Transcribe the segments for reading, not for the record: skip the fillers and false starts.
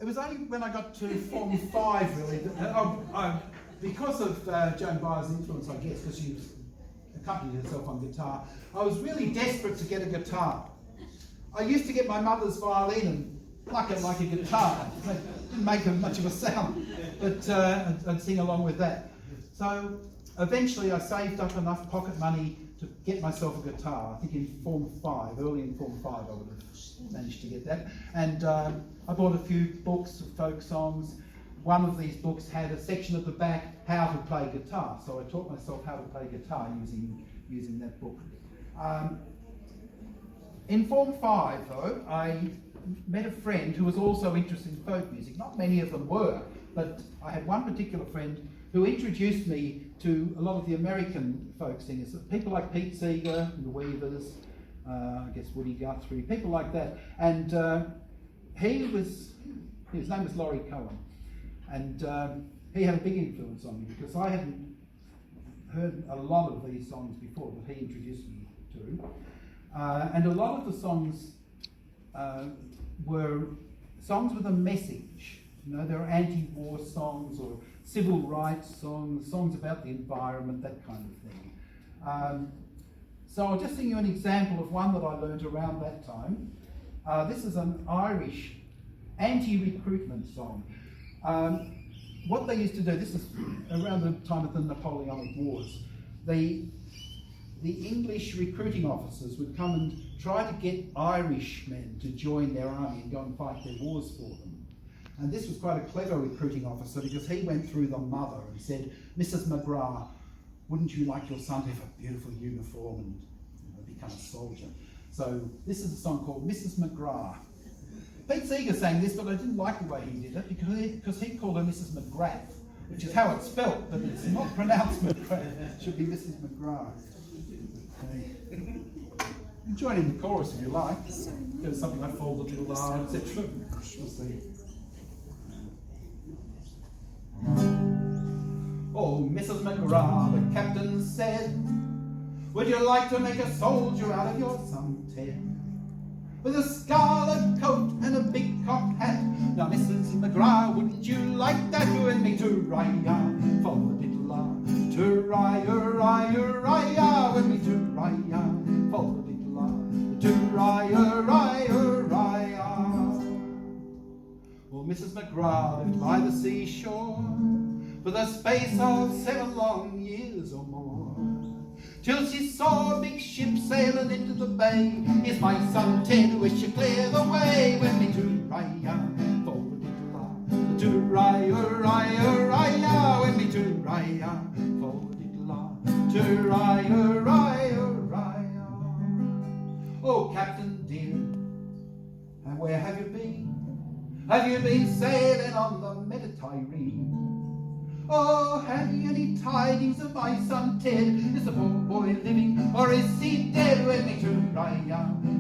it was only when I got to Form 5 really, that, because of Joan Byers' influence, I guess, because she accompanied herself on guitar, I was really desperate to get a guitar. I used to get my mother's violin and pluck it like a guitar. It didn't make much of a sound, but I'd sing along with that. So eventually I saved up enough pocket money to get myself a guitar. I think in Form 5, early in Form 5 I would have managed to get that. And I bought a few books of folk songs. One of these books had a section at the back, how to play guitar. So I taught myself how to play guitar using that book. In Form 5 though, I met a friend who was also interested in folk music. Not many of them were, but I had one particular friend who introduced me to a lot of the American folk singers, people like Pete Seeger, the Weavers, I guess Woody Guthrie, people like that. And his name was Laurie Cohen, and he had a big influence on me because I hadn't heard a lot of these songs before that he introduced me to. And a lot of the songs were songs with a message. You know, there are anti-war songs or civil rights songs, songs about the environment, that kind of thing. So I'll just sing you an example of one that I learned around that time. This is an Irish anti-recruitment song. What they used to do, this is around the time of the Napoleonic Wars, the English recruiting officers would come and try to get Irish men to join their army and go and fight their wars for them. And this was quite a clever recruiting officer because he went through the mother and said, Mrs. McGrath, wouldn't you like your son to have a beautiful uniform and become a soldier? So this is a song called Mrs. McGrath. Pete Seeger sang this, but I didn't like the way he did it because he called her Mrs. McGrath, which is how it's spelt, but it's not pronounced McGrath. It should be Mrs. McGrath. Okay. You join in the chorus if you like. There's something like fold the little R, etc. We'll see. Oh, Mrs. McGrath, the captain said, would you like to make a soldier out of your son Ted? With a scarlet coat and a big cocked hat. Now, Mrs. McGrath, wouldn't you like that? You and me to ride, follow the diddle to ride, with me to ride, follow the diddle to ride. Well, Mrs. McGrath lived by the seashore for the space of 7 long years or more, till she saw a big ship sailing into the bay. Here's my son Ted, wish you clear the way, with me to ride, forward to ride, with me to ride, forward to ride. Oh, Captain dear, and where have you been? Have you been sailing on the Mediterranean? Oh, have you any tidings of my son Ted? Is the poor boy living, or is he dead? With me to ride,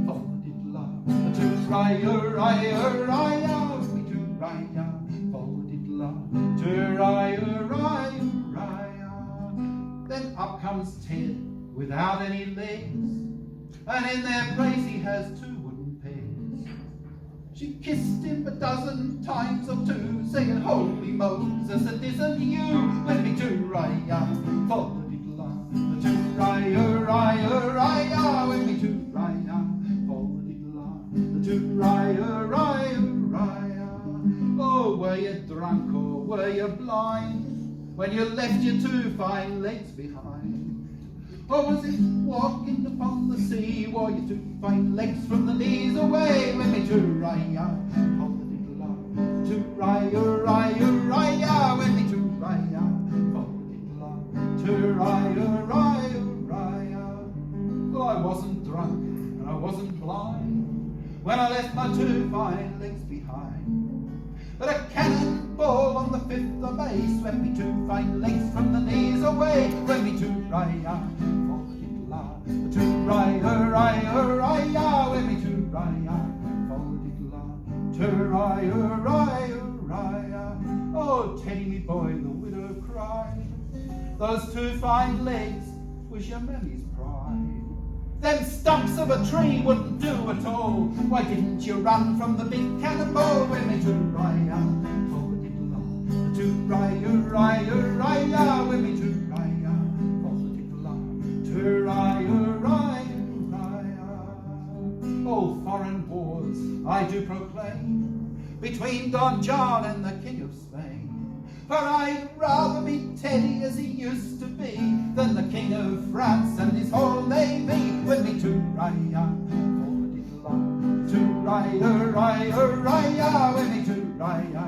follow the diddler, to ride, with me to ride, follow the diddler, to ride. Then up comes Ted without any legs, and in their place he has 2 wooden pegs. She kissed him a dozen times or 2, saying, holy Moses, it isn't you. With me to ride, follow the diddler, to ride, with me to ride, follow the diddler, to ride. Oh, were you drunk or were you blind when you left your 2 fine legs behind? Or was it walking upon the sea? Wore your 2 fine legs from the knees away? With me to ride, follow the diddler, to ride, with me to ride, follow the diddler, to ride. Well, I wasn't drunk and I wasn't blind when I left my 2 fine legs behind, but a cannonball on the 5th of May swept me 2 fine legs from the knees away. With me to ride, follow the diddler, to ride, with me to ride, follow the diddler, to ride. Oh, Teddy, me boy, the widow cried, those 2 fine legs was your mammy's pride. Them stumps of a tree wouldn't do at all. Why didn't you run from the big cannonball? With me to-raya, to-raya, with me to-raya, to-raya. All foreign wars I do proclaim, between Don John and the King of Spain. For I'd rather be Teddy as he used to be than the King of France and his whole navy. With me to-raya, to-raya, with me to-raya,